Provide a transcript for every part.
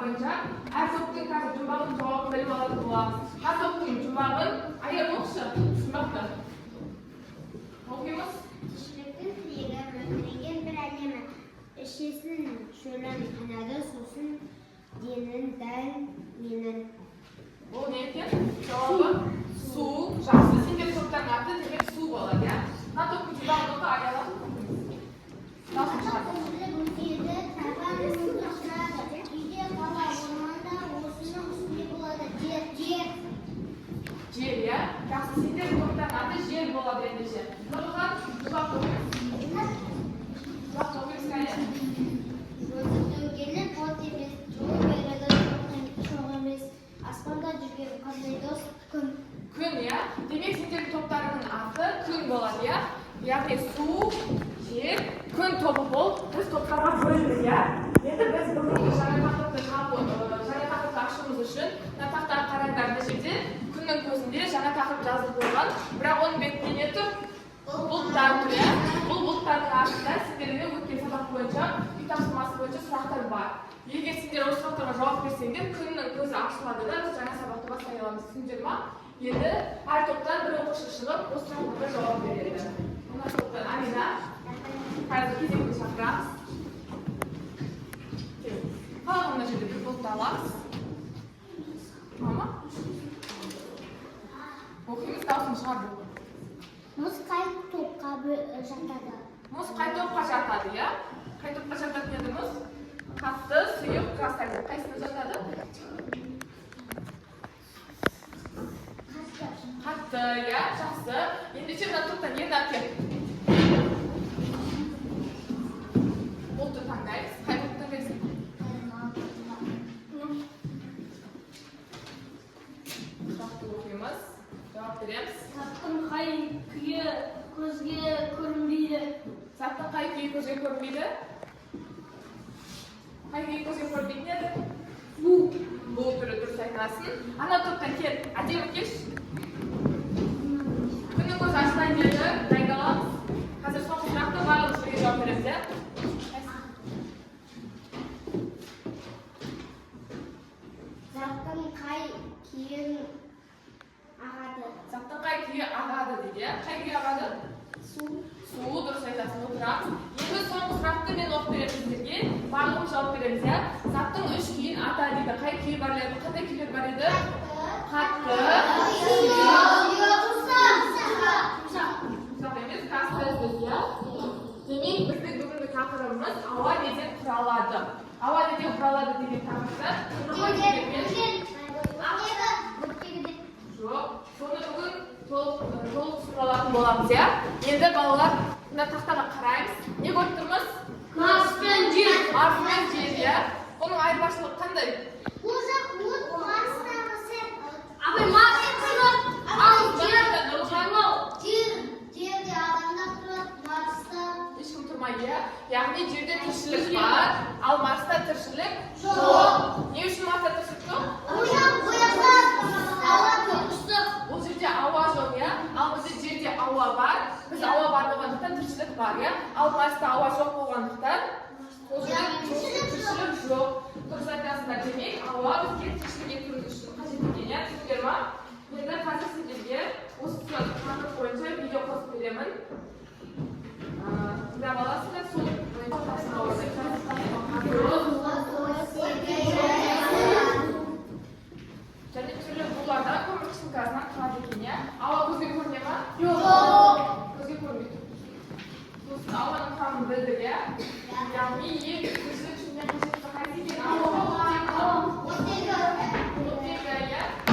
boyunca her topluluğun karşı cumbalın cevabını verip alатын bolamız. Her topluluğun cumbalın ayır olmuştu. Sınıfta. Okuyumuz. Kişilikten kıyıdan ötüregen bir alemi. Eşesin şölen kanadı sosun denen dal menen. Bu ne ekan? Javobi su. Yaxshi. Senga to'pdan atdi, demak suv bo'ladi, ya. Ha, to'pni jumbalni ayalab. Nasıl çıkardı? Cer ya. Yaxshi senda to'pdan atdi, yer bo'ladi endişe. Nurxon, javob to'pimiz. Javob to'pimiz qani? Gelin potimiz, çoğu beyrada çoğumuz, asmanda жүрген qanday do'st kun. Kun ya. Demek sendeki toplarının adı kun bo'ladi ya. Yani su, yer, kun to'pi bol. Biz toplarga bo'lindik ya. Endi biz bugungi jana taqib açishimiz uchun taxtaga qaranglar deshdi. Kunning ko'zinde jana taqib yozib qo'ygan. Biroq onun betida ne tur? Bulutlar tur ya. Bu bulutlarning ostida sizlarga o'tgan sabaq bo'yicha uy topshirmasi bo'yicha so'rovlar bor. Agar sizlar o'z so'rovlarga javob bersanglar, kunning ko'zi ochiladi-da, biz jana saboqni boshlay olamiz. Tushundingizmi? Endi har topdan bir o'quvchi chiqib, o'z so'rovlarga javob beradi. Mana topdan Amina, hozir kezakni chaqiramiz. Qolgan yerda bir bulutni olamiz. Tamam. O'qiymiz, davsun chiqardi. Muz qay to'pqa жатadi? Muz qay to'pqa жатadi, ya? Qay to'pqa жатadi dedimiz? Qattiq, suyuq, krasnoyar. Qaysini жатadi? Qattiq, ya, yaxshi. Endi ichimdan to'pdan yerdan kel. Bulutni tanlaymiz. Qay bulutni tanlaysiz? Javob o'qiymiz. Javob beramiz. Saptın qay kuyi ko'zga ko'rinmaydi. Saptın qay kuyi ko'zga ko'rinmaydi? Qay kuyi ko'zga ko'rinmaydi nedi? Bu turi durust aytmasin. Ana to'pdan kel. Ajab kesh. Kunning ko'zi ochilgan yerda dangolamiz. Hozir son suratda barlig'ingizga javob beramiz, ya. Saptın qay keyin ag'adi? Saptın qay kuyi ag'adi deydi, ya. Qay kuyi ag'adi? Suv durust aytasiz, o'tiramiz. Endi son suratda men o'qib beraman sizlarga. Barlig'imiz javob beramiz, ya. Saptın 3 kuyin ata deydi. Qay kuyi bor edi? Qanday kuylar bor edi? Qattiq, Zaten kastettik ya. Demek bizim bugünkü taqdirimiz havo neden quraladi? Havo neden quraladi degan taqdirda Yo'q, shuni bugun to'liq tushunoladigan bo'lamiz ya. Endi bolalar buni taxtaga qaraymiz. Ne ko'ribmiz? Mars bilan yer. Mars bilan yer ya. Buning ayirmachiligi qanday? Abi Mars qilib, al yer. Hech kim turmaydi ya. Ya'ni yerda tirikchilik bor, al Marsda tirikchilik yo'q. Ne uchun Marsda tirikchilik yo'q? Bu yerda havo yo'q ya. Al bizda yerda havo bor. Biz havo bor bo'lganlikdan tirikchilik bor ya. Al Marsda havo yo'q bo'lganlikdan tirikchilik yo'q. To'g'ri aytasizlar, demak, havo bizga tirikchilik keltirish uchun qancha ekan ya? Tushundingizmi? Endi hozir sizlarga o'z taqdir bo'yicha video qilib beraman. Sizlar olasizlar, so'l o'rtasini olasiz. Және turli bularda ko'mir qismkasidan qiladi ekan ya. Havo ko'zga ko'rinadimi? Yo'q. Ko'zga ko'rinmaydi. Do'stlar, havoning ta'mini bildik ya. Ya'ni yer ko'zga tushungan qancha qaysi ekan? Havo.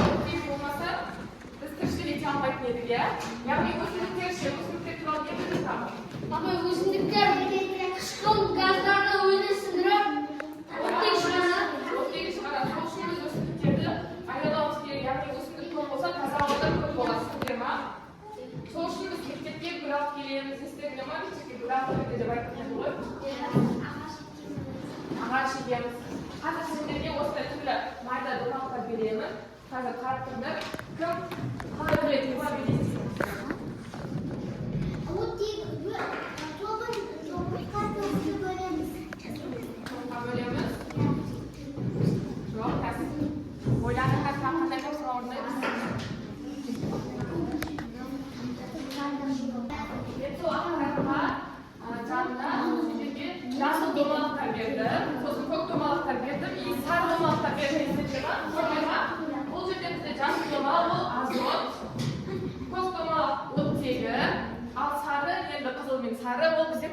O'tdek bo'lmasa, biz tirishlik etolmaydik edik ya. Ya'ni o'simlik terishi, o'simlik turadigan yerda Ama o'simliklar qishqim gazlarni o'yini sindirib, o'tdek chiqaradi. O'tdek chiqaradi. O'shimiz o'simliklarni ayolamiz kerak. Ya'ni o'simlik ko'p bo'lsa, toza havoda ko'p bo'ladi. Tushundingizmi? So'shimiz maktabga gulab kelamiz, Instagramga kichik gulab keladi deb aytgan bo'lib. Ag'ash yeyamiz. Hozir sizlarga o'sha turli mayda do'konlar beraman. Hozir qarab turib, kim qanday biladi deb bilasiz.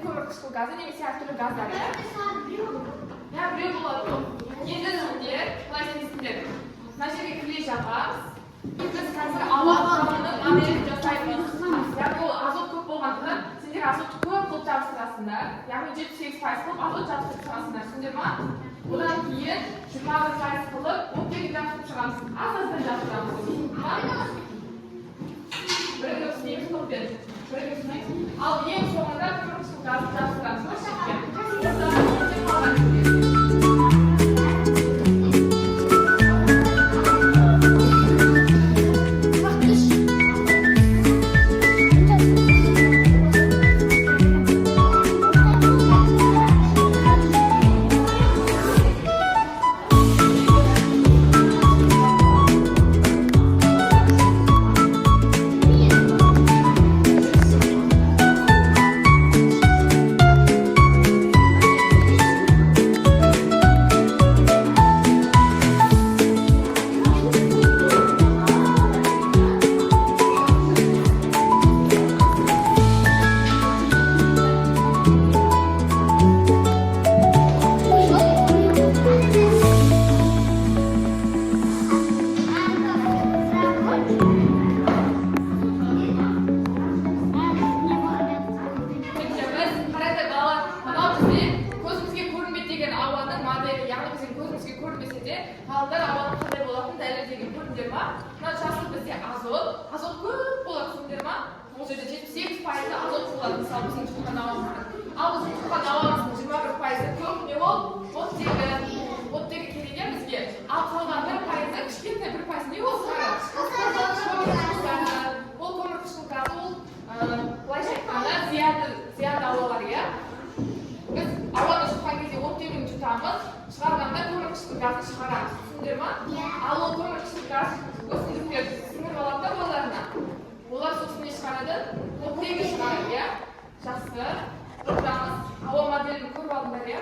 ko'mir gazi немесе әртүрлі газдар ya. Ya біреу болады. Енді сіздер былай істейсіңдер. Мына жерге клей жағамыз. Біз қазір ауа құрамының моделін жасаймыз. Яғни ол азот көп болғандықтан сендер азотты көп қылып жабыстырасыңдар. Яғни 78% қылып азот жабыстырып шығасыңдар. Түсіндіңдер ма? Одан кейін 21% қылып оттегін жабыстырып шығамыз. Аз-аздан жабыстырамыз. Бірігіп істейміз топпен. Бірігіп істейміз. Ал ең соңында көмірқышқыл газын жабыстырамыз. Қалдар ауаның қандай болатынын дәлелдеген көрдіңдер ма? Мына жасыл бізде азот көп болады, түсіндіңдер ма? Ол жерде 78% азот болады, мысалы біздің тұтқан ауамыздың. Ал біздің тұтқан ауамыздың 21% көп не ол? Оттегі кереге бізге. Ал қалған 1% кішкентай 1% не ол сары? Ол көмірқышқыл газы, ол былайша айтқанда зиянды аулалар, иә? Біз ауаны жұтқан кезде оттегін жұтамыз, шығарғанда көмірқышқыл газын шығарамыз. Түсіндіңдер ма? Ал ол көмірқышқыл газ өсімдіктер сіңіріп алады да бойларына. Олар сосын не шығарады? Оттегі шығарады, иә? Жақсы. Отырамыз. Ауа моделін көріп алдыңдар, иә?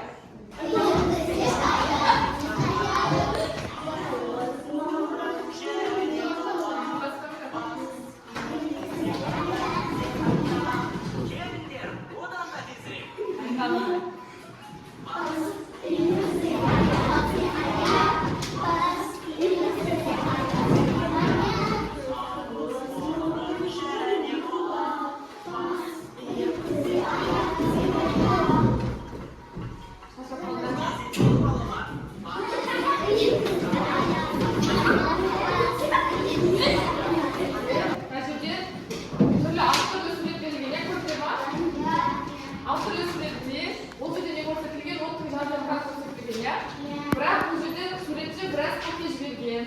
Бірақ бұл жерде суретші біраз қате жіберген.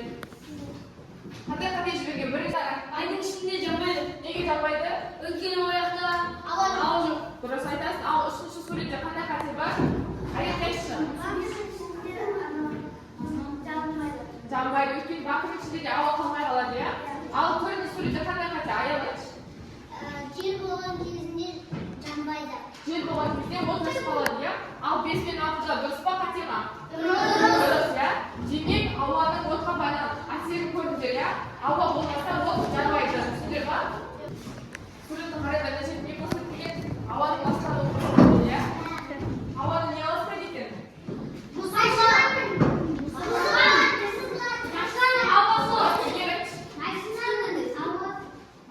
Қандай қате жіберген? Бірінші Айдың ішінде жанбайды. неге жанбайды? Өйткені ояқта ауа жоқ. Дұрыс айтасың. Ал үшінші суретте қандай қате бар? Аяқтайшы. Жанбайды. Өйткені бақырдың ішінде де ауа қалмай қалады, иә? Ал төртінші суретте қандай қате? Аялайшы. Жел болған кезінде жанбайды. Жел болған кезде от өшіп қалады, иә? Ал 5 пен 6-да дұрыс па, қате ма? Дұрыс, иә? Демек, ауаның отқа әсерін көрдіңдер, иә? Ауа болмаса от жанбайды. Түсіндіңдер ма? Суреттің қарайда мына жерде не көрсетілген? Ауаның ластануы көрсетілген, иә? Ауаның не ластайды екен?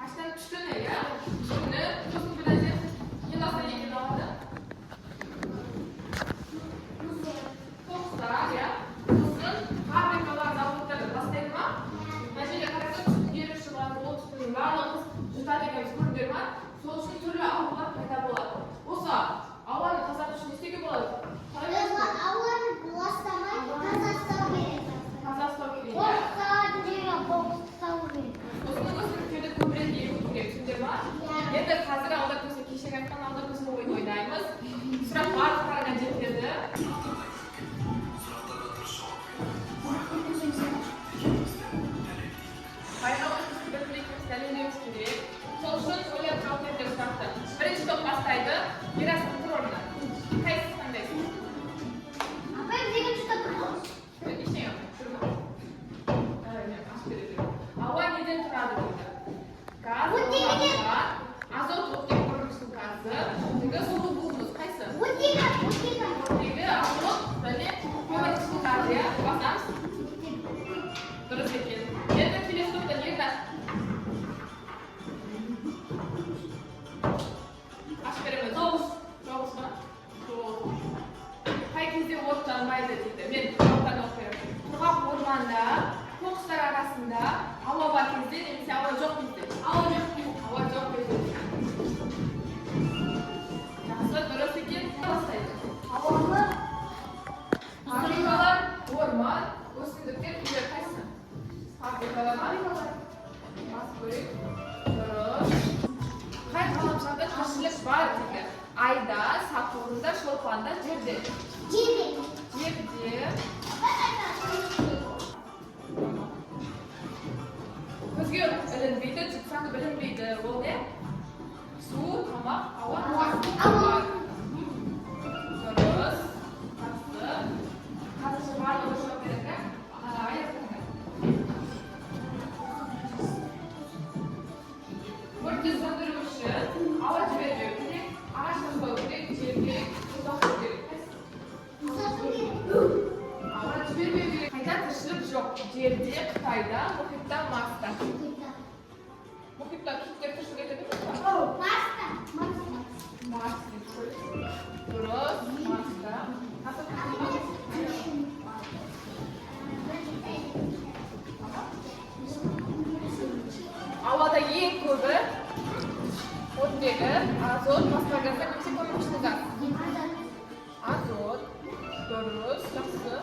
Машинаның түтіні, иә? Түтіні, сосын бір нәрсе не ластайды екен ауада? орман, өсімдіктер түрлері қайсы? Фабрикалар ма? Бас бөлек. Дұрыс. Қай ғаламшарда тіршілік бар дейді? Айда, Сатурнда, Шолпанда, жерде. Жерде. Көзге ілінбейді, жұтсаң білінбейді. Ол не? Су, тамақ, ауа, бар. Дұрыс. Жақсы. Қазір барлығы жауап береді. Аяқтаңдар. Өртті сөндіру үшін ауа жібермеу керек, ағаш қоспау керек, жер керек, ұзақтау керек. Ауа жібермеу керек. Қайда тіршілік жоқ? Жерде, Қытайда, мұхитта, Марста. Мұхитта киттер тіршілік етеді ме? Марс деп қойды. Дұрыс, Марста. Ауада ең көбі оттегі, азот, басқа газдар немесе көмірқышқыл газ. Азот. Дұрыс, жақсы.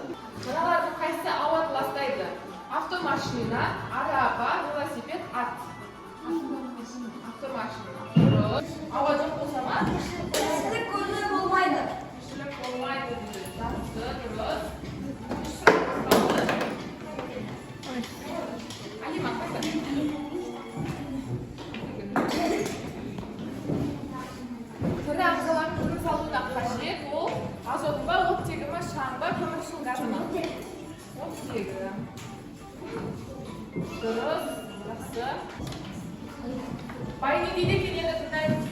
Мыналардың қайсысы ауаны ластайды? Автомашина, араба, велосипед, ат. Автомашина. Дұрыс. Ауа жоқ болса ма? Тіршілік көзі болмайды. Тіршілік болмайды дейді. Жақсы, дұрыс. Алима, қайсы? Тірі ағзалардың тыныс алуына қажет ол азот па, оттегі ма, шаң ба, көмірқышқыл газы ма? Оттегі. Дұрыс, жақсы. Бай не дейді екен енді тыңдаймыз?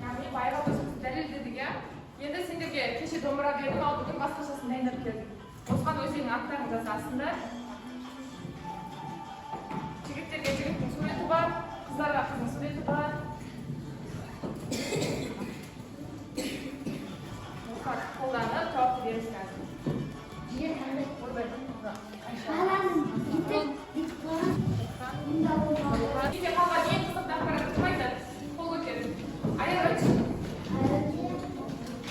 Яғни байға өзіміз дәлелдедік, иә? Енді сендерге кеше домбыра бердім, ал бүгін басқашасын дайындап келдім. Осыған өздерің аттарын жазасыңдар. Жігіттерге жігіттің суреті бар, қыздарға қыздың суреті бар. Осыған қолданып жауап береміз қазір. Неге қалған ең қызық ақпарат кім айтады? Қол көтеріңіз. Аяқ айтшы.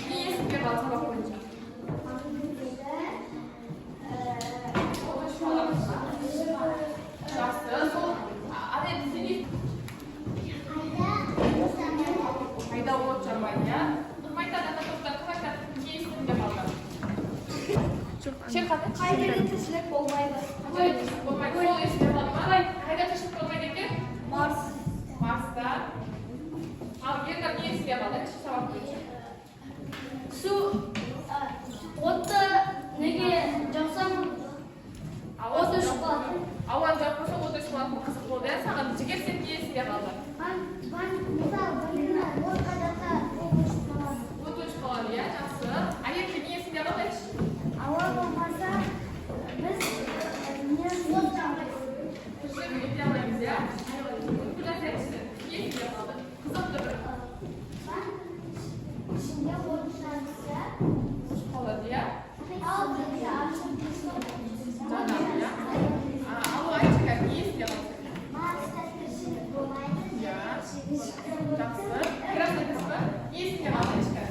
Не есімге қалды сабақ бойынша? Жақсы. Сол адай бізден не? Қайда от жармайды, иә? Кім айтады? Ата тоқтар кім айтады? Не есімге қалды? Шерхан, Қайда тіршілік болмайды. қайда тіршілік болмайды? Сол есімге қалды ма? Қайда тіршілік болмайды екен? Марста. Ал ерлер не есімге қалды? Сабақ бойынша. Су, отты неге жақсам, от өшіп қалады. Ауаны жауып қойса, от өшіп қалатын қызық болды, иә? Саған жігер сен не есімге қалды? От өшіп қалады, иә? Жақсы. Аяқты не есімге қалды? Айтшы. Тіршілік ете алмаймыз, иә? Бүкіл әсерші. Не есімге қалды? Қызықты бір. Өшіп қалады, иә? Жаңа, иә? Ал айтшы, не есімге қалды? Иә. Жақсы. Biraz айтасыз ба? Не есімге қалды? Айтшы.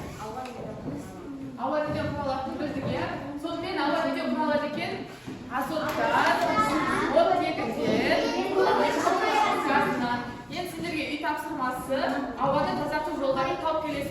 Ауа неден құралатынын білдік, иә? Сонымен ауа неден құралады екен? Азоттан, оттегіден, газынан. Енді сендерге үй тапсырмасы ауаны тазарту жолдарын тауып келесіңдер.